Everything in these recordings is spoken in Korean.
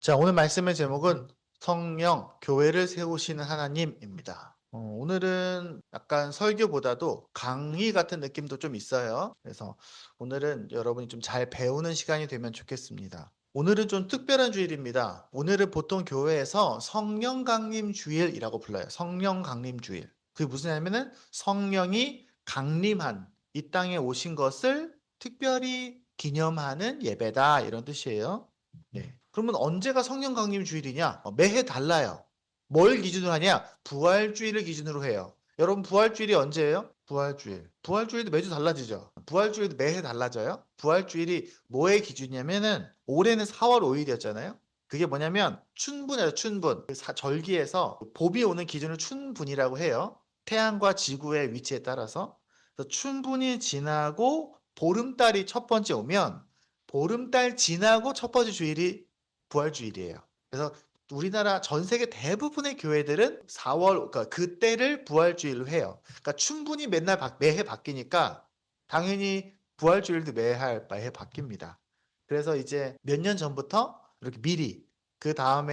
자, 오늘 말씀의 제목은 성령, 교회를 세우시는 하나님입니다. 오늘은 약간 설교보다도 강의 같은 느낌도 좀 있어요. 그래서 오늘은 여러분이 좀 잘 배우는 시간이 되면 좋겠습니다. 오늘은 좀 특별한 주일입니다. 오늘은 보통 교회에서 성령 강림 주일이라고 불러요. 성령 강림 주일. 그게 무슨 말이냐면은 성령이 강림한 이 땅에 오신 것을 특별히 기념하는 예배다 이런 뜻이에요. 네. 그러면 언제가 성령 강림 주일이냐? 매해 달라요. 뭘 기준으로 하냐? 부활주일을 기준으로 해요. 여러분 부활주일이 언제예요? 부활주일. 부활주일도 매주 달라지죠. 부활주일도 매해 달라져요. 부활주일이 뭐의 기준이냐면은 올해는 4월 5일이었잖아요. 그게 뭐냐면 춘분이에요. 춘분. 절기에서 봄이 오는 기준을 춘분이라고 해요. 태양과 지구의 위치에 따라서. 그래서 춘분이 지나고 보름달이 첫 번째 오면 보름달 지나고 첫 번째 주일이 부활주일이에요. 그래서 우리나라 전 세계 대부분의 교회들은 4월, 그러니까 그때를 부활주일로 해요. 그러니까 충분히 매해 바뀌니까 당연히 부활주일도 매해 바뀝니다. 그래서 이제 몇 년 전부터 이렇게 미리 그 다음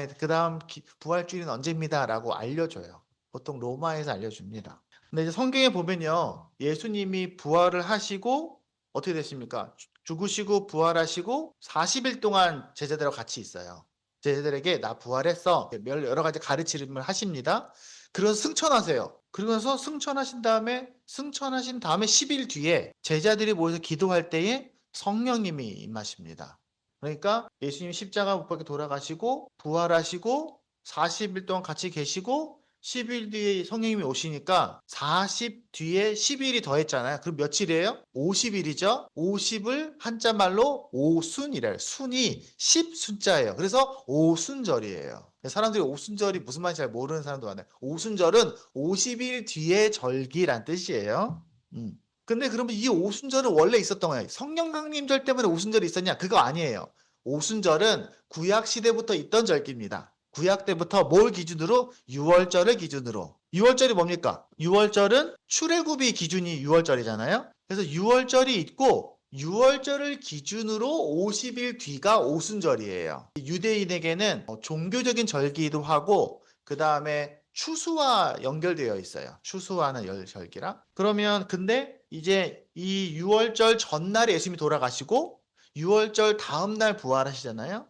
부활주일은 언제입니다라고 알려줘요. 보통 로마에서 알려줍니다. 근데 이제 성경에 보면요, 예수님이 부활을 하시고 어떻게 됐습니까? 죽으시고 부활하시고 40일 동안 제자들하고 같이 있어요. 제자들에게 나 부활했어. 여러 가지 가르침을 하십니다. 그래서 승천하세요. 그러면서 승천하신 다음에 10일 뒤에 제자들이 모여서 기도할 때에 성령님이 임하십니다. 그러니까 예수님 십자가 못 박혀 돌아가시고 부활하시고 40일 동안 같이 계시고 10일 뒤에 성령님이 오시니까 40 뒤에 11일이 더했잖아요. 그럼 며칠이에요? 50일이죠. 50을 한자말로 오순이래요. 순이 10순자예요. 그래서 오순절이에요. 사람들이 오순절이 무슨 말인지 잘 모르는 사람도 많아요. 오순절은 50일 뒤의 절기란 뜻이에요. 근데 그러면 이 오순절은 원래 있었던 거예요. 성령 강림절 때문에 오순절이 있었냐? 그거 아니에요. 오순절은 구약 시대부터 있던 절기입니다. 구약 때부터 뭘 기준으로? 6월절을 기준으로. 6월절이 뭡니까? 6월절은 출애굽이 기준이 6월절이잖아요. 그래서 6월절이 있고 6월절을 기준으로 50일 뒤가 오순절이에요. 유대인에게는 종교적인 절기이기도 하고 그 다음에 추수와 연결되어 있어요. 추수하는 절기랑. 그러면 근데 이제 이 6월절 전날에 예수님이 돌아가시고 6월절 다음날 부활하시잖아요.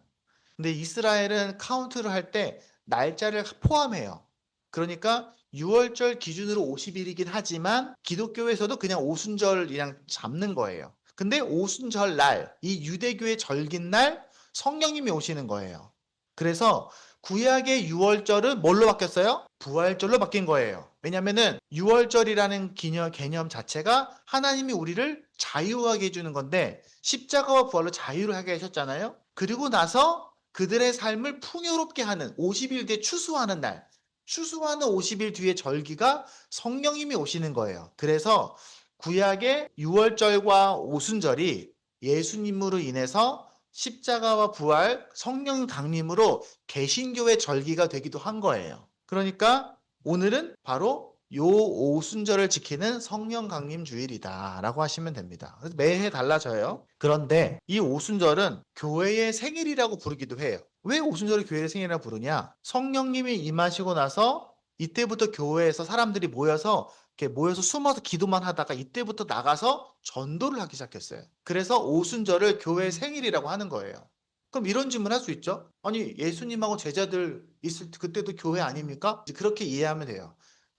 근데 이스라엘은 카운트를 할 때 날짜를 포함해요. 그러니까 6월절 기준으로 50일이긴 하지만 기독교에서도 그냥 오순절이랑 잡는 거예요. 근데 오순절 날, 이 유대교의 절긴 날 성령님이 오시는 거예요. 그래서 구약의 6월절은 뭘로 바뀌었어요? 부활절로 바뀐 거예요. 왜냐면은 6월절이라는 개념 자체가 하나님이 우리를 자유하게 해주는 건데 십자가와 부활로 자유를 하게 하셨잖아요. 그리고 나서 그들의 삶을 풍요롭게 하는 50일 뒤에 추수하는 날, 추수하는 50일 뒤에 절기가 성령님이 오시는 거예요. 그래서 구약의 6월절과 오순절이 예수님으로 인해서 십자가와 부활, 성령 강림으로 개신교의 절기가 되기도 한 거예요. 그러니까 오늘은 바로 요 오순절을 지키는 성령 강림 주일이다라고 하시면 됩니다. 그래서 매해 달라져요. 그런데 이 오순절은 교회의 생일이라고 부르기도 해요. 왜 오순절을 교회의 생일이라고 부르냐? 성령님이 임하시고 나서 이때부터 교회에서 사람들이 모여서 이렇게 모여서 숨어서 기도만 하다가 이때부터 나가서 전도를 하기 시작했어요. 그래서 오순절을 교회의 생일이라고 하는 거예요. 그럼 이런 질문 할 수 있죠? 아니 예수님하고 제자들 있을 때 그때도 교회 아닙니까? 그렇게 이해하면 돼요.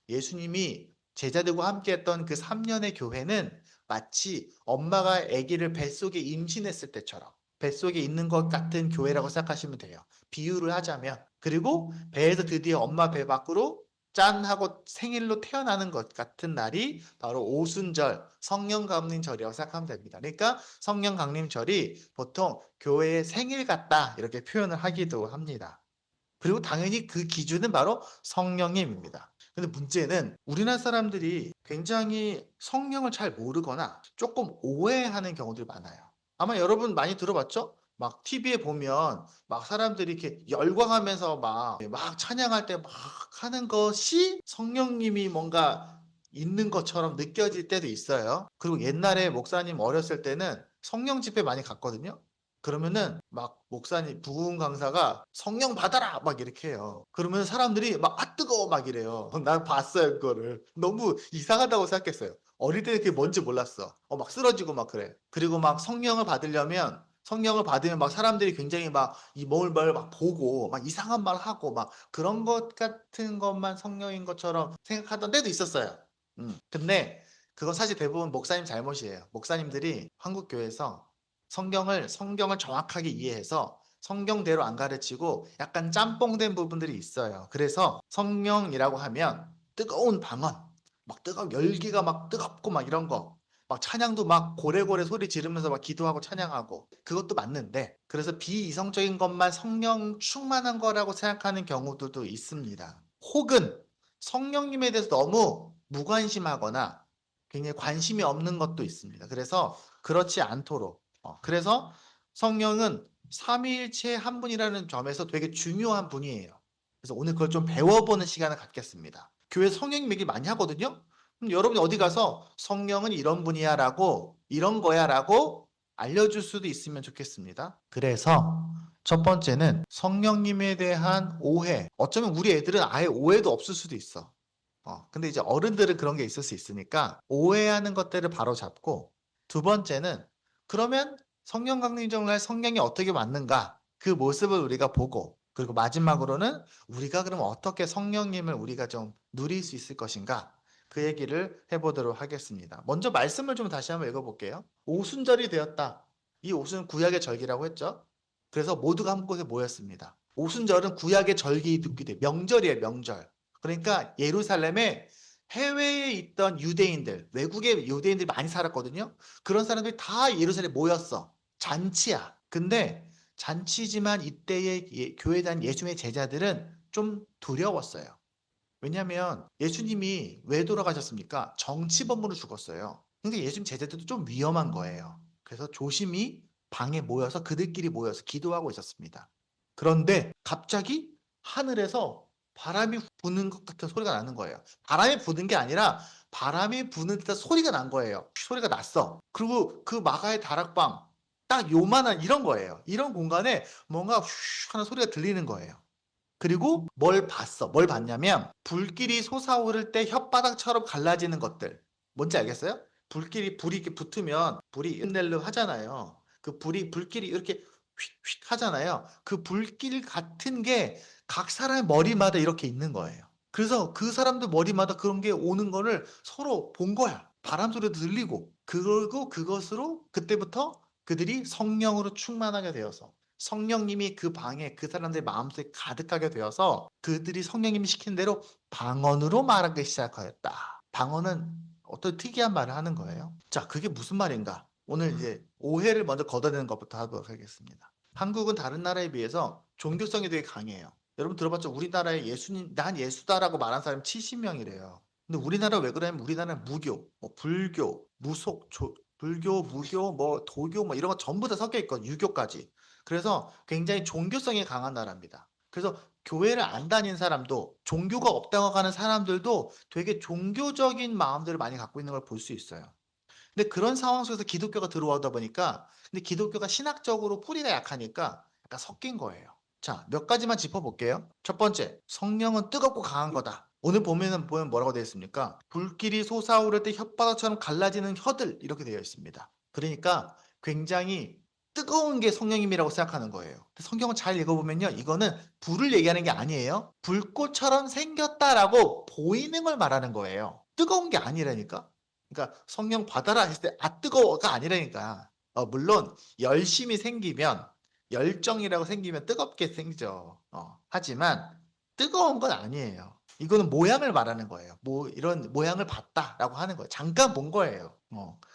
예수님이 제자들과 함께 했던 그 3년의 교회는 마치 엄마가 아기를 뱃속에 임신했을 때처럼 뱃속에 있는 것 같은 교회라고 생각하시면 돼요. 비유를 하자면. 그리고 배에서 드디어 엄마 배 밖으로 짠 하고 생일로 태어나는 것 같은 날이 바로 오순절 성령 강림절이라고 생각하면 됩니다. 그러니까 성령 강림절이 보통 교회의 생일 같다 이렇게 표현을 하기도 합니다. 그리고 당연히 그 기준은 바로 성령님입니다. 근데 문제는 우리나라 사람들이 굉장히 성령을 잘 모르거나 조금 오해하는 경우들이 많아요. 아마 여러분 많이 들어봤죠? 막 TV에 보면 막 사람들이 이렇게 열광하면서 막 찬양할 때 막 하는 것이 성령님이 뭔가 있는 것처럼 느껴질 때도 있어요. 그리고 옛날에 목사님 어렸을 때는 성령 집회 많이 갔거든요. 그러면은 막 목사님 부흥 강사가 "성령 받아라." 막 이렇게 해요. 그러면 사람들이 막 "아 뜨거워." 막 이래요. 난 봤어요 그거를. 너무 이상하다고 생각했어요. 어릴 때는 그게 뭔지 몰랐어. 막 쓰러지고 막 그래. 그리고 막 성령을 받으면 막 사람들이 굉장히 막 이 뭘 막 보고 막 이상한 말 하고 막 그런 것 같은 것만 성령인 것처럼 생각하던 때도 있었어요. 근데 그건 사실 대부분 목사님 잘못이에요. 목사님들이 한국 교회에서 성경을 정확하게 이해해서 성경대로 안 가르치고 약간 짬뽕된 부분들이 있어요. 그래서 성령이라고 하면 뜨거운 방언, 막 열기가 막 뜨겁고 막 이런 거, 막 찬양도 막 고래고래 소리 지르면서 막 기도하고 찬양하고 그것도 맞는데 그래서 비이성적인 것만 성령 충만한 거라고 생각하는 경우들도 있습니다. 혹은 성령님에 대해서 너무 무관심하거나 굉장히 관심이 없는 것도 있습니다. 그래서 그렇지 않도록 그래서 성령은 삼위일체 한 분이라는 점에서 되게 중요한 분이에요. 그래서 오늘 그걸 좀 배워보는 시간을 갖겠습니다. 교회 성령 얘기 많이 하거든요. 그럼 여러분이 어디 가서 성령은 이런 분이야라고 이런 거야라고 알려줄 수도 있으면 좋겠습니다. 그래서 첫 번째는 성령님에 대한 오해. 어쩌면 우리 애들은 아예 오해도 없을 수도 있어. 근데 이제 어른들은 그런 게 있을 수 있으니까 오해하는 것들을 바로 잡고 두 번째는 그러면 성령 강림절 날 성령이 어떻게 왔는가 그 모습을 우리가 보고 그리고 마지막으로는 우리가 그럼 어떻게 성령님을 우리가 좀 누릴 수 있을 것인가 그 얘기를 해보도록 하겠습니다. 먼저 말씀을 좀 다시 한번 읽어볼게요. 오순절이 되었다. 이 오순 구약의 절기라고 했죠. 그래서 모두가 한 곳에 모였습니다. 오순절은 구약의 절기이기도 명절이에요. 명절. 그러니까 예루살렘에 해외에 있던 유대인들, 외국의 유대인들이 많이 살았거든요. 그런 사람들이 다 예루살렘에 모였어. 잔치야. 근데 잔치지만 이때의 교회에 다닌 예수님의 제자들은 좀 두려웠어요. 왜냐하면 예수님이 왜 돌아가셨습니까? 정치범으로 죽었어요. 그러니까 예수님 제자들도 좀 위험한 거예요. 그래서 조심히 방에 모여서 그들끼리 모여서 기도하고 있었습니다. 그런데 갑자기 하늘에서 바람이 부는 것 같은 소리가 나는 거예요. 바람이 부는 게 아니라 바람이 부는 듯한 소리가 난 거예요. 소리가 났어. 그리고 그 마가의 다락방 딱 요만한 이런 거예요. 이런 공간에 뭔가 휘 하는 소리가 들리는 거예요. 그리고 뭘 봤어. 뭘 봤냐면 불길이 솟아오를 때 혓바닥처럼 갈라지는 것들. 뭔지 알겠어요? 불이 이렇게 붙으면 불이 은넬로 하잖아요. 그 불길이 이렇게 휙휙 하잖아요. 그 불길 같은 게 각 사람의 머리마다 이렇게 있는 거예요. 그래서 그 사람들 머리마다 그런 게 오는 거를 서로 본 거야. 바람 소리도 들리고. 그리고 그것으로 그때부터 그들이 성령으로 충만하게 되어서 성령님이 그 방에 그 사람들의 마음속에 가득하게 되어서 그들이 성령님이 시킨 대로 방언으로 말하기 시작하였다. 방언은 어떤 특이한 말을 하는 거예요. 자, 그게 무슨 말인가? 오늘 이제 오해를 먼저 걷어내는 것부터 하도록 하겠습니다. 한국은 다른 나라에 비해서 종교성이 되게 강해요. 여러분 들어봤죠? 우리나라에 예수님, 난 예수다라고 말한 사람이 70명이래요. 근데 우리나라 왜 그러냐면 우리나라는 무교, 불교, 불교, 무교, 도교 이런 거 전부 다 섞여 있거든요. 유교까지. 그래서 굉장히 종교성이 강한 나라입니다. 그래서 교회를 안 다닌 사람도 종교가 없다고 하는 사람들도 되게 종교적인 마음들을 많이 갖고 있는 걸 볼 수 있어요. 근데 그런 상황 속에서 기독교가 들어오다 보니까 근데 기독교가 신학적으로 뿌리가 약하니까 약간 섞인 거예요. 자, 몇 가지만 짚어볼게요. 첫 번째, 성령은 뜨겁고 강한 거다. 오늘 보면 뭐라고 되어 있습니까? 불길이 솟아오를 때 혓바닥처럼 갈라지는 혀들 이렇게 되어 있습니다. 그러니까 굉장히 뜨거운 게 성령님이라고 생각하는 거예요. 성경을 잘 읽어보면요. 이거는 불을 얘기하는 게 아니에요. 불꽃처럼 생겼다라고 보이는 걸 말하는 거예요. 뜨거운 게 아니라니까. 그러니까 성령 받아라 했을 때 뜨거워가 아니라니까. 물론 열심히 생기면 열정이라고 생기면 뜨겁게 생기죠. 하지만 뜨거운 건 아니에요. 이거는 모양을 말하는 거예요. 이런 모양을 봤다라고 하는 거예요. 잠깐 본 거예요.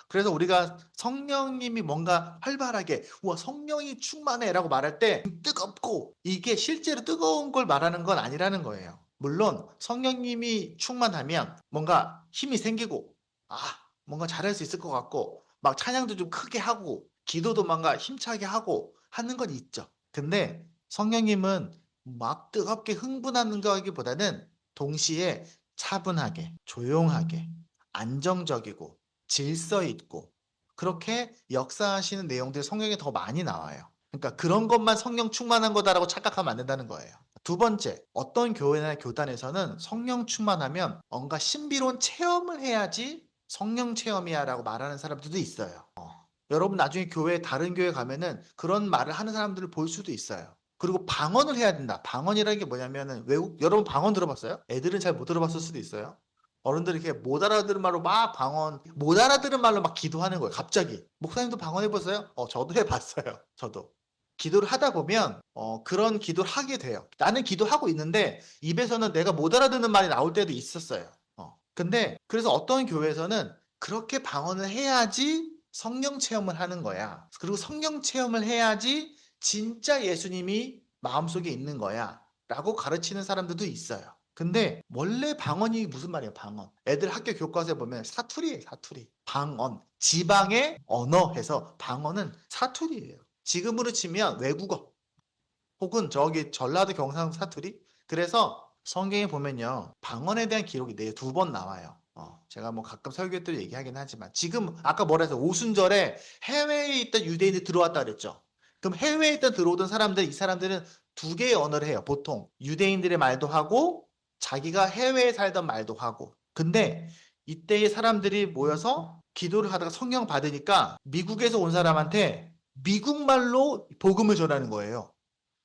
그래서 우리가 성령님이 뭔가 활발하게 우와 성령이 충만해라고 말할 때 뜨겁고 이게 실제로 뜨거운 걸 말하는 건 아니라는 거예요. 물론 성령님이 충만하면 뭔가 힘이 생기고 아 뭔가 잘할 수 있을 것 같고 막 찬양도 좀 크게 하고 기도도 뭔가 힘차게 하고 하는 건 있죠. 근데 성령님은 막 뜨겁게 흥분하는 거기보다는 동시에 차분하게 조용하게 안정적이고 질서 있고 그렇게 역사하시는 내용들이 성경에 더 많이 나와요. 그러니까 그런 것만 성령 충만한 거다라고 착각하면 안 된다는 거예요. 두 번째, 어떤 교회나 교단에서는 성령 충만하면 뭔가 신비로운 체험을 해야지 성령 체험이야라고 말하는 사람들도 있어요. 여러분 나중에 다른 교회 가면은 그런 말을 하는 사람들을 볼 수도 있어요. 그리고 방언을 해야 된다. 방언이라는 게 뭐냐면은 여러분 방언 들어봤어요? 애들은 잘 못 들어봤을 수도 있어요. 어른들이 이렇게 못 알아들은 말로 막 못 알아들은 말로 막 기도하는 거예요. 갑자기. 목사님도 방언 해봤어요? 저도 해봤어요. 저도. 기도를 하다 보면 그런 기도를 하게 돼요. 나는 기도하고 있는데 입에서는 내가 못 알아듣는 말이 나올 때도 있었어요. 근데 그래서 어떤 교회에서는 그렇게 방언을 해야지 성령 체험을 하는 거야. 그리고 성령 체험을 해야지 진짜 예수님이 마음속에 있는 거야. 라고 가르치는 사람들도 있어요. 근데 원래 방언이 무슨 말이에요? 방언. 애들 학교 교과서에 보면 사투리예요. 사투리. 방언. 지방의 언어 해서 방언은 사투리예요. 지금으로 치면 외국어 혹은 저기 전라도 경상도 사투리. 그래서 성경에 보면요 방언에 대한 기록이 두 번 나와요. 제가 뭐 가끔 설교 때 얘기하긴 하지만 지금 아까 뭐라 해서 오순절에 해외에 있던 유대인들이 들어왔다 그랬죠. 그럼 해외에 있던 들어오던 이 사람들은 두 개의 언어를 해요. 보통 유대인들의 말도 하고 자기가 해외에 살던 말도 하고. 근데 이때의 사람들이 모여서 기도를 하다가 성령 받으니까 미국에서 온 사람한테 미국 말로 복음을 전하는 거예요.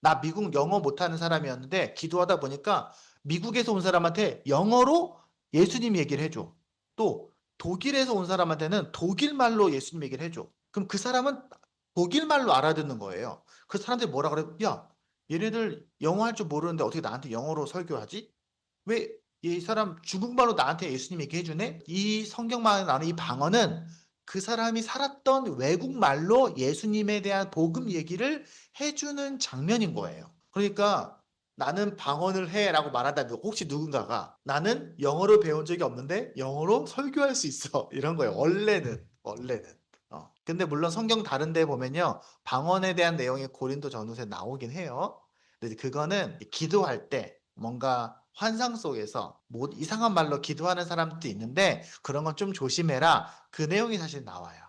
나 미국 영어 못하는 사람이었는데 기도하다 보니까 미국에서 온 사람한테 영어로 예수님 얘기를 해줘. 또 독일에서 온 사람한테는 독일 말로 예수님 얘기를 해줘. 그럼 그 사람은 독일 말로 알아듣는 거예요. 그 사람들이 뭐라 그래? 야, 얘네들 영어 할 줄 모르는데 어떻게 나한테 영어로 설교하지? 왜 이 사람 중국말로 나한테 예수님 얘기해주네? 이 성경만 나는 이 방언은 그 사람이 살았던 외국말로 예수님에 대한 복음 얘기를 해주는 장면인 거예요. 그러니까 나는 방언을 해라고 말하다 혹시 누군가가 나는 영어를 배운 적이 없는데 영어로 설교할 수 있어 이런 거예요. 원래는. 근데 물론 성경 다른 데 보면요 방언에 대한 내용이 고린도 전후에 나오긴 해요. 근데 그거는 기도할 때 뭔가 환상 속에서 뭐 이상한 말로 기도하는 사람도 있는데 그런 건 좀 조심해라. 그 내용이 사실 나와요.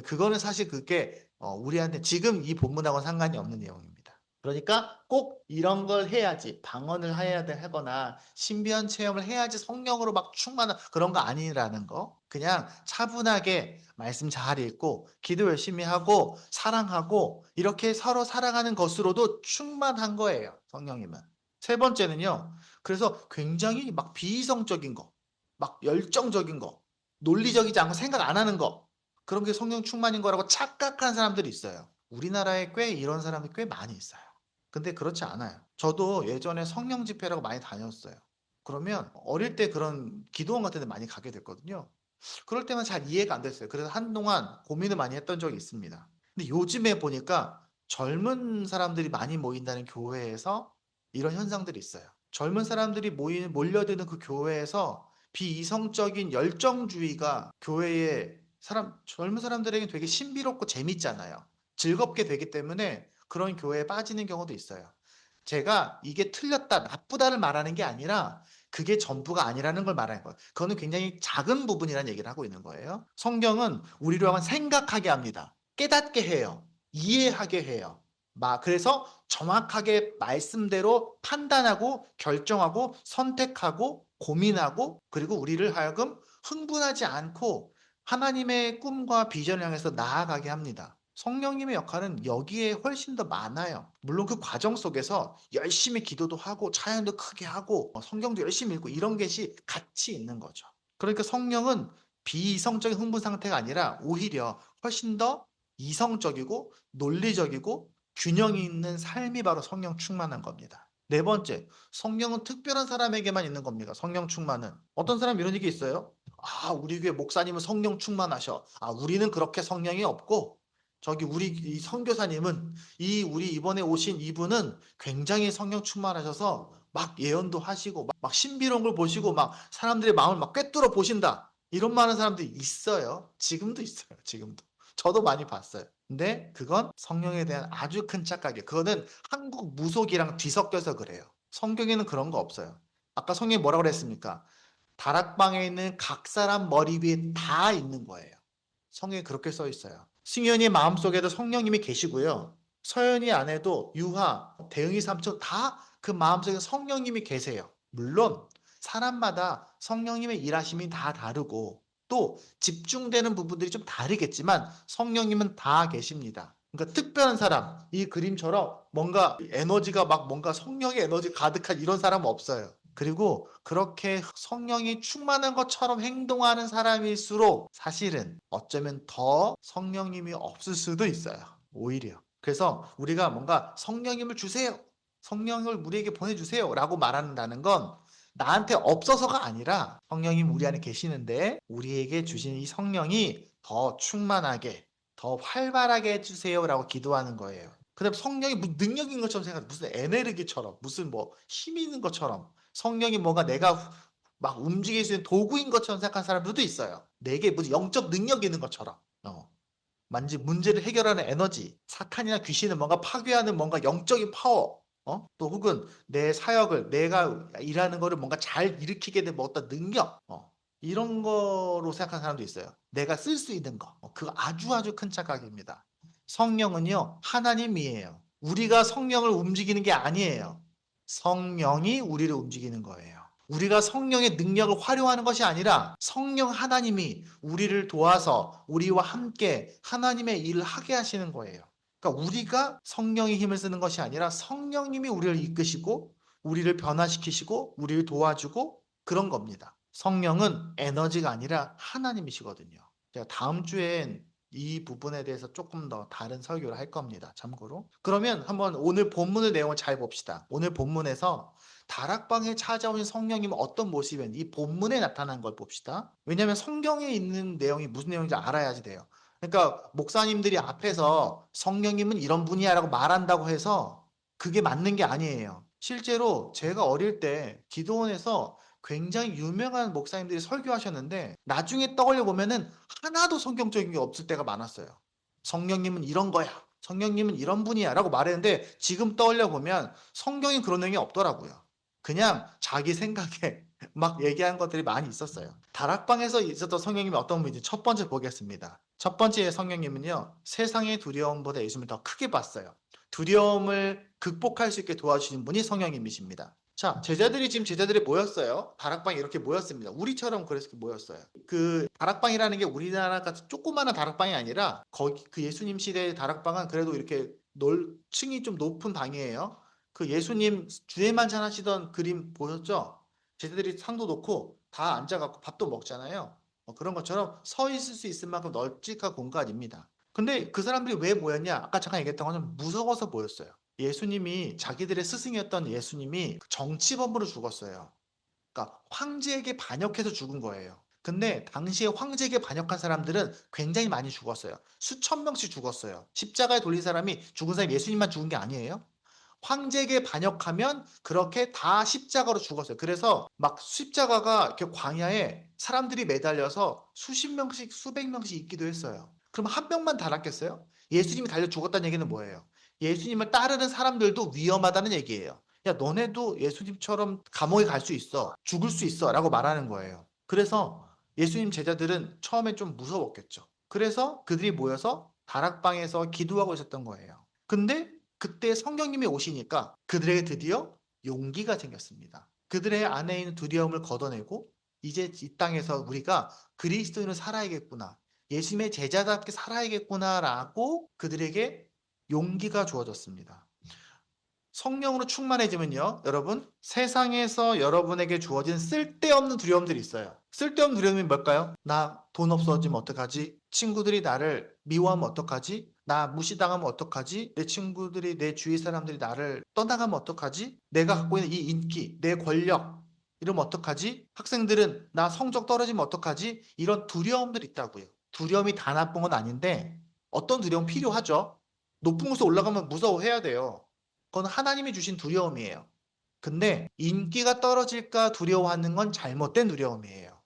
그거는 사실 그게 우리한테 지금 이 본문하고는 상관이 없는 내용입니다. 그러니까 꼭 이런 걸 해야지 방언을 해야 하거나 신비한 체험을 해야지 성령으로 막 충만한 그런 거 아니라는 거. 그냥 차분하게 말씀 잘 읽고 기도 열심히 하고 사랑하고 이렇게 서로 사랑하는 것으로도 충만한 거예요. 성령님은. 세 번째는요. 그래서 굉장히 막 비이성적인 거, 막 열정적인 거, 논리적이지 않고 생각 안 하는 거 그런 게 성령 충만인 거라고 착각한 사람들이 있어요. 우리나라에 꽤 이런 사람들이 꽤 많이 있어요. 근데 그렇지 않아요. 저도 예전에 성령 집회라고 많이 다녔어요. 그러면 어릴 때 그런 기도원 같은 데 많이 가게 됐거든요. 그럴 때만 잘 이해가 안 됐어요. 그래서 한동안 고민을 많이 했던 적이 있습니다. 근데 요즘에 보니까 젊은 사람들이 많이 모인다는 교회에서 이런 현상들이 있어요. 젊은 사람들이 몰려드는 그 교회에서 비이성적인 열정주의가 교회에 젊은 사람들에게 되게 신비롭고 재밌잖아요. 즐겁게 되기 때문에 그런 교회에 빠지는 경우도 있어요. 제가 이게 틀렸다, 나쁘다를 말하는 게 아니라 그게 전부가 아니라는 걸 말하는 거예요. 그거는 굉장히 작은 부분이라는 얘기를 하고 있는 거예요. 성경은 우리로 하여금 생각하게 합니다. 깨닫게 해요. 이해하게 해요. 그래서 정확하게 말씀대로 판단하고 결정하고 선택하고 고민하고 그리고 우리를 하여금 흥분하지 않고 하나님의 꿈과 비전을 향해서 나아가게 합니다. 성령님의 역할은 여기에 훨씬 더 많아요. 물론 그 과정 속에서 열심히 기도도 하고 차연도 크게 하고 성경도 열심히 읽고 이런 것이 같이 있는 거죠. 그러니까 성령은 비이성적인 흥분 상태가 아니라 오히려 훨씬 더 이성적이고 논리적이고 균형이 있는 삶이 바로 성령 충만한 겁니다. 네 번째, 성령은 특별한 사람에게만 있는 겁니다. 성령 충만은. 어떤 사람 이런 얘기 있어요? 우리 교회 목사님은 성령 충만하셔. 우리는 그렇게 성령이 없고 저기 우리 이 선교사님은 우리 이번에 오신 이분은 굉장히 성령 충만하셔서 막 예언도 하시고 막 신비로운 걸 보시고 막 사람들의 마음을 막 꿰뚫어 보신다. 이런 많은 사람들이 있어요. 지금도 있어요. 지금도. 저도 많이 봤어요. 근데 그건 성령에 대한 아주 큰 착각이에요. 그거는 한국 무속이랑 뒤섞여서 그래요. 성경에는 그런 거 없어요. 아까 성경이 뭐라고 그랬습니까? 다락방에 있는 각 사람 머리 위에 다 있는 거예요. 성경에 그렇게 써 있어요. 승현이 마음속에도 성령님이 계시고요. 서연이 아내도 유하, 대응이 삼촌 다 그 마음속에 성령님이 계세요. 물론 사람마다 성령님의 일하심이 다 다르고 또 집중되는 부분들이 좀 다르겠지만 성령님은 다 계십니다. 그러니까 특별한 사람, 이 그림처럼 뭔가 에너지가 막 뭔가 성령의 에너지 가득한 이런 사람은 없어요. 그리고 그렇게 성령이 충만한 것처럼 행동하는 사람일수록 사실은 어쩌면 더 성령님이 없을 수도 있어요. 오히려. 그래서 우리가 뭔가 성령님을 주세요. 성령을 우리에게 보내주세요. 라고 말한다는 건 나한테 없어서가 아니라 성령님 우리 안에 계시는데 우리에게 주신 이 성령이 더 충만하게, 더 활발하게 해주세요. 라고 기도하는 거예요. 그 다음 성령이 무슨 능력인 것처럼 생각해. 무슨 에네르기처럼, 무슨 뭐 힘이 있는 것처럼 성령이 뭔가 내가 막 움직일 수 있는 도구인 것처럼 생각하는 사람들도 있어요. 내게 무슨 영적 능력이 있는 것처럼. 만지 문제를 해결하는 에너지, 사탄이나 귀신은 뭔가 파괴하는 뭔가 영적인 파워, 또 혹은 내 사역을 내가 일하는 거를 뭔가 잘 일으키게 된 뭐 어떤 능력, 이런 거로 생각하는 사람도 있어요. 내가 쓸 수 있는 거, 그거 아주 큰 착각입니다. 성령은요 하나님이에요. 우리가 성령을 움직이는 게 아니에요. 성령이 우리를 움직이는 거예요. 우리가 성령의 능력을 활용하는 것이 아니라 성령 하나님이 우리를 도와서 우리와 함께 하나님의 일을 하게 하시는 거예요. 그러니까 우리가 성령의 힘을 쓰는 것이 아니라 성령님이 우리를 이끄시고 우리를 변화시키시고 우리를 도와주고 그런 겁니다. 성령은 에너지가 아니라 하나님이시거든요. 제가 다음 주엔 이 부분에 대해서 조금 더 다른 설교를 할 겁니다. 참고로. 그러면 한번 오늘 본문의 내용을 잘 봅시다. 오늘 본문에서 다락방에 찾아오신 성령님은 어떤 모습이었는지 이 본문에 나타난 걸 봅시다. 왜냐하면 성경에 있는 내용이 무슨 내용인지 알아야지 돼요. 그러니까 목사님들이 앞에서 성령님은 이런 분이야라고 말한다고 해서 그게 맞는 게 아니에요. 실제로 제가 어릴 때 기도원에서 굉장히 유명한 목사님들이 설교하셨는데 나중에 떠올려 보면은 하나도 성경적인 게 없을 때가 많았어요. 성령님은 이런 거야. 성령님은 이런 분이야 라고 말했는데 지금 떠올려 보면 성경에 그런 내용이 없더라고요. 그냥 자기 생각에 막 얘기한 것들이 많이 있었어요. 다락방에서 있었던 성령님이 어떤 분인지 첫 번째 보겠습니다. 첫 번째 성령님은요. 세상의 두려움보다 예수님을 더 크게 봤어요. 두려움을 극복할 수 있게 도와주시는 분이 성령님이십니다. 자, 제자들이 모였어요. 다락방에 이렇게 모였습니다. 우리처럼 그래서 모였어요. 그 다락방이라는 게 우리나라 같은 조그마한 다락방이 아니라 거기 그 예수님 시대의 다락방은 그래도 이렇게 층이 좀 높은 방이에요. 그 예수님 주례만찬 하시던 그림 보셨죠? 제자들이 상도 놓고 다 앉아갖고 밥도 먹잖아요. 그런 것처럼 서 있을 수 있을 만큼 널찍한 공간입니다. 근데 그 사람들이 왜 모였냐? 아까 잠깐 얘기했던 것은 무서워서 모였어요. 예수님이 자기들의 스승이었던 예수님이 정치범으로 죽었어요. 그러니까 황제에게 반역해서 죽은 거예요. 근데 당시에 황제에게 반역한 사람들은 굉장히 많이 죽었어요. 수천 명씩 죽었어요. 십자가에 돌린 사람이 죽은 사람이 예수님만 죽은 게 아니에요. 황제에게 반역하면 그렇게 다 십자가로 죽었어요. 그래서 막 십자가가 이렇게 광야에 사람들이 매달려서 수십 명씩 수백 명씩 있기도 했어요. 그럼 한 명만 달았겠어요? 예수님이 달려 죽었다는 얘기는 뭐예요? 예수님을 따르는 사람들도 위험하다는 얘기예요. 야, 너네도 예수님처럼 감옥에 갈 수 있어. 죽을 수 있어. 라고 말하는 거예요. 그래서 예수님 제자들은 처음엔 좀 무서웠겠죠. 그래서 그들이 모여서 다락방에서 기도하고 있었던 거예요. 근데 그때 성령님이 오시니까 그들에게 드디어 용기가 생겼습니다. 그들의 안에 있는 두려움을 걷어내고 이제 이 땅에서 우리가 그리스도인으로 살아야겠구나. 예수님의 제자답게 살아야겠구나라고 그들에게 용기가 주어졌습니다. 성령으로 충만해지면요, 여러분, 세상에서 여러분에게 주어진 쓸데없는 두려움들이 있어요. 쓸데없는 두려움이 뭘까요? 나 돈 없어지면 어떡하지? 친구들이 나를 미워하면 어떡하지? 나 무시당하면 어떡하지? 내 친구들이, 내 주위 사람들이 나를 떠나가면 어떡하지? 내가 갖고 있는 이 인기, 내 권력, 이러면 어떡하지? 학생들은 나 성적 떨어지면 어떡하지? 이런 두려움들이 있다고요. 두려움이 다 나쁜 건 아닌데 어떤 두려움 필요하죠? 높은 곳에 올라가면 무서워해야 돼요. 그건 하나님이 주신 두려움이에요. 근데 인기가 떨어질까 두려워하는 건 잘못된 두려움이에요.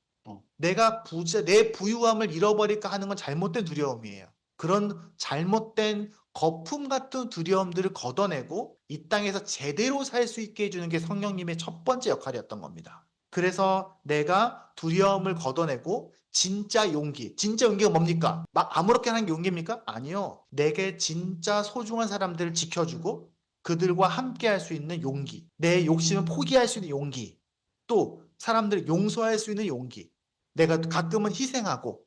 내 부유함을 잃어버릴까 하는 건 잘못된 두려움이에요. 그런 잘못된 거품 같은 두려움들을 걷어내고 이 땅에서 제대로 살 수 있게 해주는 게 성령님의 첫 번째 역할이었던 겁니다. 그래서 내가 두려움을 걷어내고 진짜 용기가 뭡니까? 막 아무렇게나 하는 게 용기입니까? 아니요. 내게 진짜 소중한 사람들을 지켜주고 그들과 함께 할 수 있는 용기. 내 욕심을 포기할 수 있는 용기. 또 사람들을 용서할 수 있는 용기. 내가 가끔은 희생하고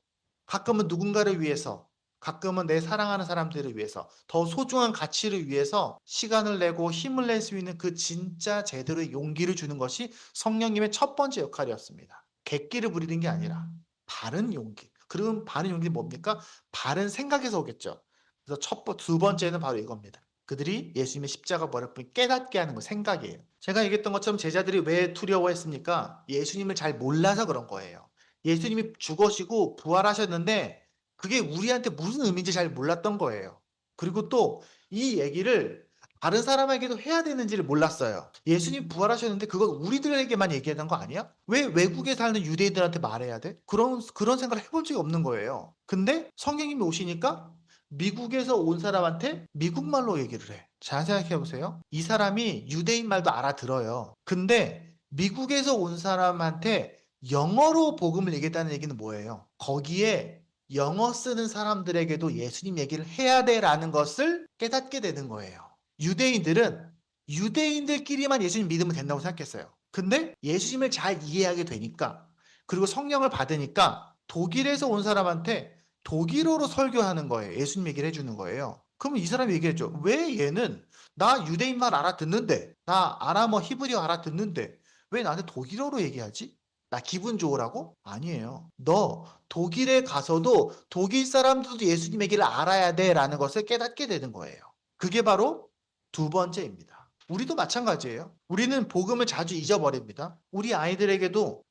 가끔은 누군가를 위해서 가끔은 내 사랑하는 사람들을 위해서 더 소중한 가치를 위해서 시간을 내고 힘을 낼 수 있는 그 진짜 제대로의 용기를 주는 것이 성령님의 첫 번째 역할이었습니다. 객기를 부리는 게 아니라 바른 용기. 그럼 바른 용기는 뭡니까? 바른 생각에서 오겠죠. 그래서 두 번째는 바로 이겁니다. 그들이 예수님의 십자가 버렸음을 깨닫게 하는 거 생각이에요. 제가 얘기했던 것처럼 제자들이 왜 두려워했습니까? 예수님을 잘 몰라서 그런 거예요. 예수님이 죽으시고 부활하셨는데 그게 우리한테 무슨 의미인지 잘 몰랐던 거예요. 그리고 또 이 얘기를 다른 사람에게도 해야 되는지를 몰랐어요. 예수님 부활하셨는데 그건 우리들에게만 얘기하는 거 아니야? 왜 외국에 사는 유대인들한테 말해야 돼? 그런 생각을 해본 적이 없는 거예요. 근데 성령님이 오시니까 미국에서 온 사람한테 미국말로 얘기를 해. 잘 생각해 보세요. 이 사람이 유대인 말도 알아들어요. 근데 미국에서 온 사람한테 영어로 복음을 얘기했다는 얘기는 뭐예요? 거기에 영어 쓰는 사람들에게도 예수님 얘기를 해야 돼라는 것을 깨닫게 되는 거예요. 유대인들은 유대인들끼리만 예수님 믿으면 된다고 생각했어요. 근데 예수님을 잘 이해하게 되니까 그리고 성령을 받으니까 독일에서 온 사람한테 독일어로 설교하는 거예요. 예수님 얘기를 해주는 거예요. 그러면 이 사람이 얘기했죠. 왜 얘는 나 유대인 말 알아듣는데 나 아람어 히브리어 알아듣는데 왜 나한테 독일어로 얘기하지? 나 기분 좋으라고? 아니에요. 너 독일에 가서도 독일 사람들도 예수님 얘기를 알아야 돼라는 것을 깨닫게 되는 거예요. 그게 바로 두 번째입니다. 우리도 마찬가지예요. 우리는 복음을 자주 잊어버립니다. 우리 아이들도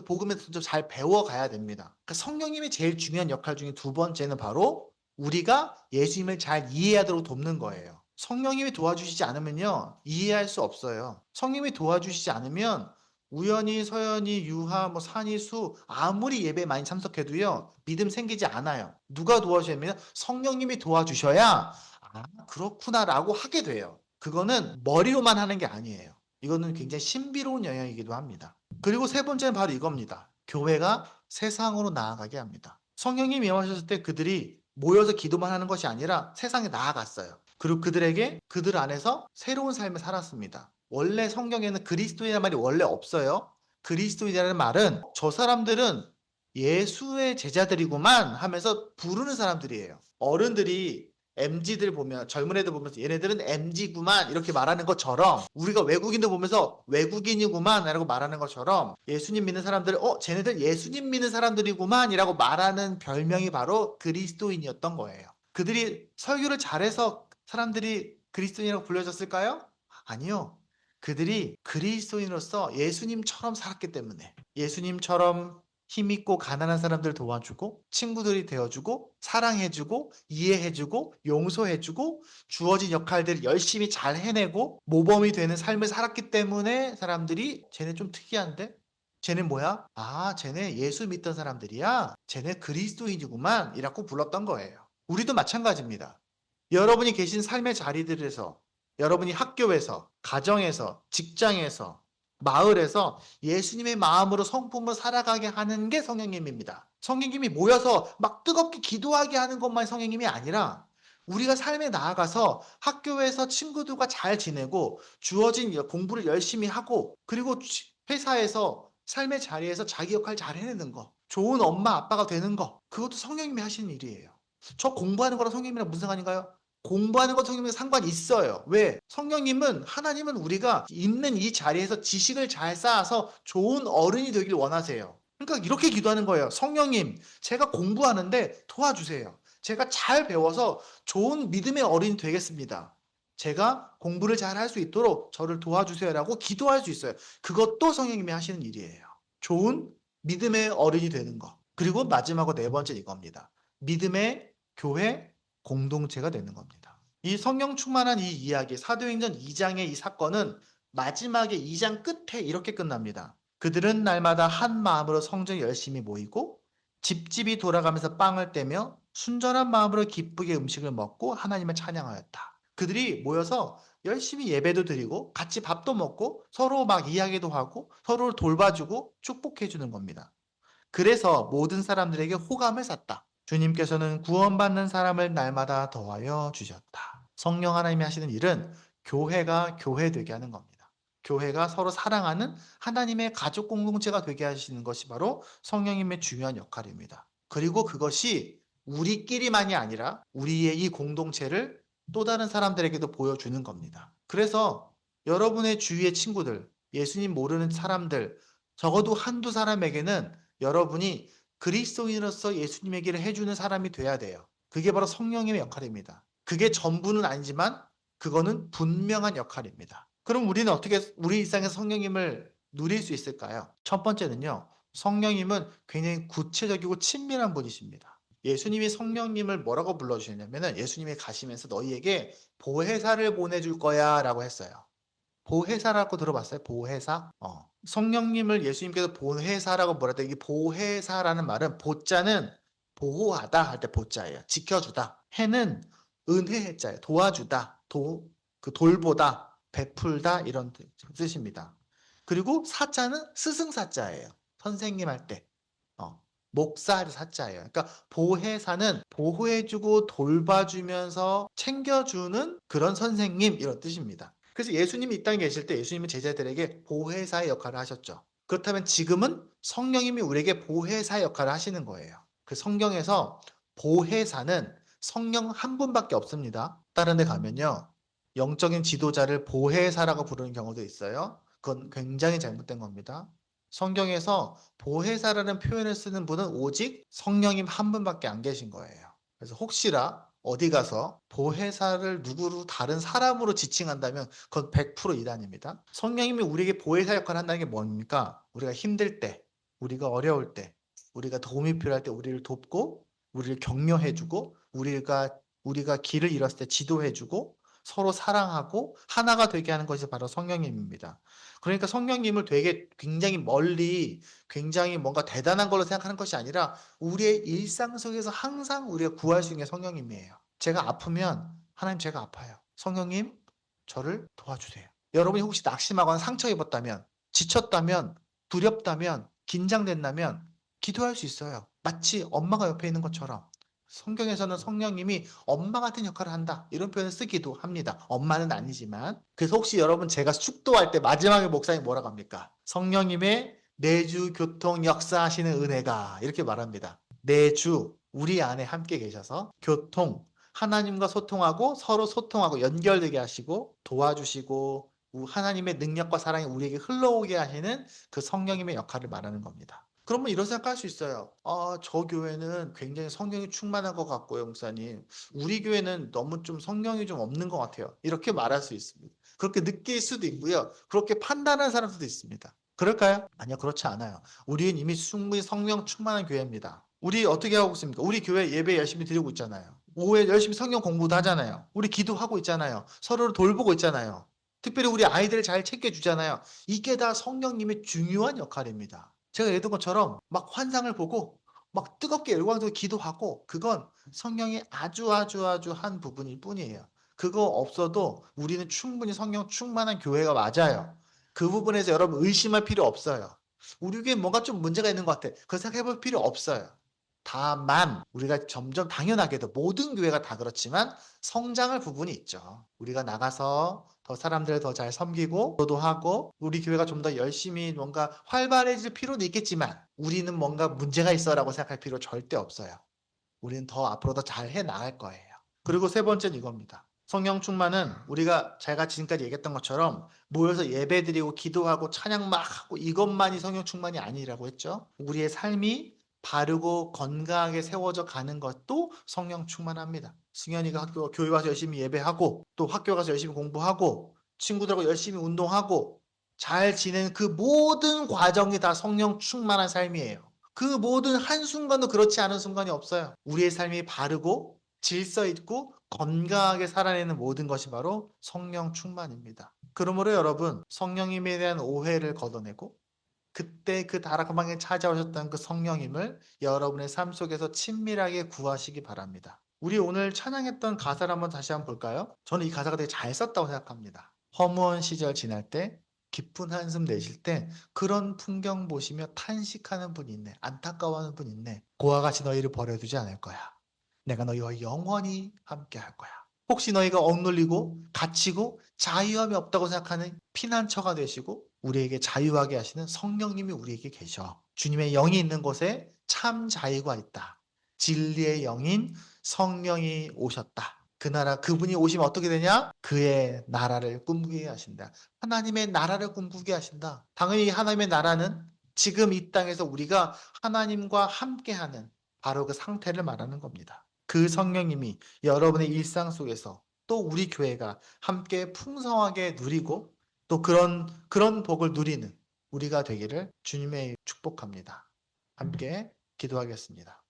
복음에서 좀 잘 배워가야 됩니다. 그러니까 성령님이 제일 중요한 역할 중에 두 번째는 바로 우리가 예수님을 잘 이해하도록 돕는 거예요. 성령님이 도와주시지 않으면요, 이해할 수 없어요. 성령님이 도와주시지 않으면 우연히 서연이 유하 뭐 산이 수 아무리 예배 많이 참석해도요 믿음 생기지 않아요. 누가 도와주냐면 성령님이 도와주셔야 아 그렇구나라고 하게 돼요. 그거는 머리로만 하는 게 아니에요. 이거는 굉장히 신비로운 영역이기도 합니다. 그리고 세 번째는 바로 이겁니다. 교회가 세상으로 나아가게 합니다. 성령님이 임하셨을 때 그들이 모여서 기도만 하는 것이 아니라 세상에 나아갔어요. 그리고 그들 안에서 새로운 삶을 살았습니다. 원래 성경에는 그리스도인이라는 말이 원래 없어요. 그리스도인이라는 말은 저 사람들은 예수의 제자들이구만 하면서 부르는 사람들이에요. 어른들이 MZ들 보면 젊은 애들 보면서 얘네들은 MZ구만 이렇게 말하는 것처럼 우리가 외국인들 보면서 외국인이구만 이라고 말하는 것처럼 예수님 믿는 사람들 쟤네들 예수님 믿는 사람들이구만 이라고 말하는 별명이 바로 그리스도인이었던 거예요. 그들이 설교를 잘해서 사람들이 그리스도인이라고 불려졌을까요? 아니요. 그들이 그리스도인으로서 예수님처럼 살았기 때문에 예수님처럼 힘있고 가난한 사람들 도와주고 친구들이 되어주고 사랑해주고 이해해주고 용서해주고 주어진 역할들을 열심히 잘 해내고 모범이 되는 삶을 살았기 때문에 사람들이 쟤네 좀 특이한데? 쟤네 뭐야? 아 쟤네 예수 믿던 사람들이야? 쟤네 그리스도인이구만 이라고 불렀던 거예요. 우리도 마찬가지입니다. 여러분이 계신 삶의 자리들에서 여러분이 학교에서 가정에서 직장에서 마을에서 예수님의 마음으로 성품으로 살아가게 하는 게 성령님입니다. 성령님이 모여서 막 뜨겁게 기도하게 하는 것만 성령님이 아니라 우리가 삶에 나아가서 학교에서 친구들과 잘 지내고 주어진 공부를 열심히 하고 그리고 회사에서 삶의 자리에서 자기 역할 잘 해내는 거 좋은 엄마 아빠가 되는 거 그것도 성령님이 하시는 일이에요. 저 공부하는 거랑 성령님이랑 무슨 상관인가요? 공부하는 것 성령님과 상관이 있어요. 왜? 하나님은 우리가 있는 이 자리에서 지식을 잘 쌓아서 좋은 어른이 되길 원하세요. 그러니까 이렇게 기도하는 거예요. 성령님, 제가 공부하는데 도와주세요. 제가 잘 배워서 좋은 믿음의 어른이 되겠습니다. 제가 공부를 잘 할 수 있도록 저를 도와주세요라고 기도할 수 있어요. 그것도 성령님이 하시는 일이에요. 좋은 믿음의 어른이 되는 거. 그리고 마지막으로 네 번째 이겁니다. 믿음의 교회 공동체가 되는 겁니다. 이 성령 충만한 이 이야기 사도행전 2장의 이 사건은 마지막에 2장 끝에 이렇게 끝납니다. 그들은 날마다 한 마음으로 성전에 열심히 모이고 집집이 돌아가면서 빵을 떼며 순전한 마음으로 기쁘게 음식을 먹고 하나님을 찬양하였다. 그들이 모여서 열심히 예배도 드리고 같이 밥도 먹고 서로 막 이야기도 하고 서로를 돌봐주고 축복해 주는 겁니다. 그래서 모든 사람들에게 호감을 샀다. 주님께서는 구원받는 사람을 날마다 더하여 주셨다. 성령 하나님이 하시는 일은 교회가 교회되게 하는 겁니다. 교회가 서로 사랑하는 하나님의 가족 공동체가 되게 하시는 것이 바로 성령님의 중요한 역할입니다. 그리고 그것이 우리끼리만이 아니라 우리의 이 공동체를 또 다른 사람들에게도 보여주는 겁니다. 그래서 여러분의 주위의 친구들, 예수님 모르는 사람들, 적어도 한두 사람에게는 여러분이 그리스도인으로서 예수님의 길을 해주는 사람이 돼야 돼요. 그게 바로 성령님의 역할입니다. 그게 전부는 아니지만 그거는 분명한 역할입니다. 그럼 우리는 어떻게 우리 일상에서 성령님을 누릴 수 있을까요? 첫 번째는요. 성령님은 굉장히 구체적이고 친밀한 분이십니다. 예수님이 성령님을 뭐라고 불러주셨냐면은 예수님이 가시면서 너희에게 보혜사를 보내줄 거야 라고 했어요. 보혜사라고 들어봤어요? 보혜사? 성령님을 예수님께서 보혜사라고 뭐라 해도 이 보혜사라는 말은 보자는 보호하다 할 때 보자예요. 지켜주다. 해는 은혜의 자예요. 도와주다. 돌보다. 베풀다 이런 뜻입니다. 그리고 사자는 스승사자예요. 선생님 할 때. 목사를 사자예요. 그러니까 보혜사는 보호해주고 돌봐주면서 챙겨주는 그런 선생님 이런 뜻입니다. 그래서 예수님이 이 땅에 계실 때 예수님은 제자들에게 보혜사의 역할을 하셨죠. 그렇다면 지금은 성령님이 우리에게 보혜사의 역할을 하시는 거예요. 그 성경에서 보혜사는 성령 한 분밖에 없습니다. 다른 데 가면요. 영적인 지도자를 보혜사라고 부르는 경우도 있어요. 그건 굉장히 잘못된 겁니다. 성경에서 보혜사라는 표현을 쓰는 분은 오직 성령님 한 분밖에 안 계신 거예요. 그래서 혹시나 어디 가서 보혜사를 누구로 다른 사람으로 지칭한다면 그건 100% 이단입니다. 성령님이 우리에게 보혜사 역할을 한다는 게 뭡니까? 우리가 힘들 때, 우리가 어려울 때, 우리가 도움이 필요할 때 우리를 돕고 우리를 격려해주고 우리가 길을 잃었을 때 지도해주고 서로 사랑하고 하나가 되게 하는 것이 바로 성령님입니다. 그러니까 성령님을 되게 굉장히 멀리 굉장히 뭔가 대단한 걸로 생각하는 것이 아니라 우리의 일상 속에서 항상 우리가 구할 수 있는 게 성령님이에요. 제가 아프면 하나님 제가 아파요. 성령님 저를 도와주세요. 여러분이 혹시 낙심하거나 상처 입었다면 지쳤다면 두렵다면 긴장된다면 기도할 수 있어요. 마치 엄마가 옆에 있는 것처럼. 성경에서는 성령님이 엄마 같은 역할을 한다 이런 표현을 쓰기도 합니다. 엄마는 아니지만. 그래서 혹시 여러분 제가 축도할 때 마지막에 목사님 뭐라고 합니까? 성령님의 내주 교통 역사하시는 은혜가 이렇게 말합니다. 내주 우리 안에 함께 계셔서 교통 하나님과 소통하고 서로 소통하고 연결되게 하시고 도와주시고 하나님의 능력과 사랑이 우리에게 흘러오게 하시는 그 성령님의 역할을 말하는 겁니다. 그러면 이런 생각할 수 있어요. 저 교회는 굉장히 성령이 충만한 것 같고요, 목사님. 우리 교회는 너무 좀 성령이 좀 없는 것 같아요. 이렇게 말할 수 있습니다. 그렇게 느낄 수도 있고요. 그렇게 판단하는 사람들도 있습니다. 그럴까요? 아니요, 그렇지 않아요. 우리는 이미 충분히 성령 충만한 교회입니다. 우리 어떻게 하고 있습니까? 우리 교회 예배 열심히 드리고 있잖아요. 오후에 열심히 성경 공부도 하잖아요. 우리 기도하고 있잖아요. 서로를 돌보고 있잖아요. 특별히 우리 아이들을 잘 챙겨주잖아요. 이게 다 성령님의 중요한 역할입니다. 제가 예를 든 것처럼 막 환상을 보고 막 뜨겁게 열광적으로 기도하고 그건 성령의 아주 한 부분일 뿐이에요. 그거 없어도 우리는 충분히 성령 충만한 교회가 맞아요. 그 부분에서 여러분 의심할 필요 없어요. 우리 교회 뭔가 좀 문제가 있는 것 같아. 그거 생각해 볼 필요 없어요. 다만 우리가 점점 당연하게도 모든 교회가 다 그렇지만 성장할 부분이 있죠. 우리가 나가서 더 사람들을 더 잘 섬기고 기도도 하고 우리 교회가 좀 더 열심히 뭔가 활발해질 필요도 있겠지만 우리는 뭔가 문제가 있어라고 생각할 필요 절대 없어요. 우리는 더 앞으로 더 잘 해 나갈 거예요. 그리고 세 번째는 이겁니다. 성령 충만은 우리가 제가 지금까지 얘기했던 것처럼 모여서 예배드리고 기도하고 찬양 막 하고 이것만이 성령 충만이 아니라고 했죠. 우리의 삶이 바르고 건강하게 세워져 가는 것도 성령 충만합니다. 승현이가 교회 가서 열심히 예배하고 또 학교 가서 열심히 공부하고 친구들하고 열심히 운동하고 잘 지내는 그 모든 과정이 다 성령 충만한 삶이에요. 그 모든 한순간도 그렇지 않은 순간이 없어요. 우리의 삶이 바르고 질서 있고 건강하게 살아내는 모든 것이 바로 성령 충만입니다. 그러므로 여러분 성령님에 대한 오해를 걷어내고 그때 그 다락방에 찾아오셨던 그 성령님을 여러분의 삶 속에서 친밀하게 구하시기 바랍니다. 우리 오늘 찬양했던 가사를 한번 다시 한번 볼까요? 저는 이 가사가 되게 잘 썼다고 생각합니다. 허무한 시절 지날 때 깊은 한숨 내쉴 때 그런 풍경 보시며 탄식하는 분이 있네. 안타까워하는 분이 있네. 고와 같이 너희를 버려두지 않을 거야. 내가 너희와 영원히 함께 할 거야. 혹시 너희가 억눌리고 갇히고 자유함이 없다고 생각하는 피난처가 되시고 우리에게 자유하게 하시는 성령님이 우리에게 계셔. 주님의 영이 있는 곳에 참 자유가 있다. 진리의 영인 성령이 오셨다. 그 나라 그분이 오시면 어떻게 되냐? 그의 나라를 꿈꾸게 하신다. 하나님의 나라를 꿈꾸게 하신다. 당연히 하나님의 나라는 지금 이 땅에서 우리가 하나님과 함께하는 바로 그 상태를 말하는 겁니다. 그 성령님이 여러분의 일상 속에서 또 우리 교회가 함께 풍성하게 누리고 또 그런 복을 누리는 우리가 되기를 주님의 축복합니다. 함께 기도하겠습니다.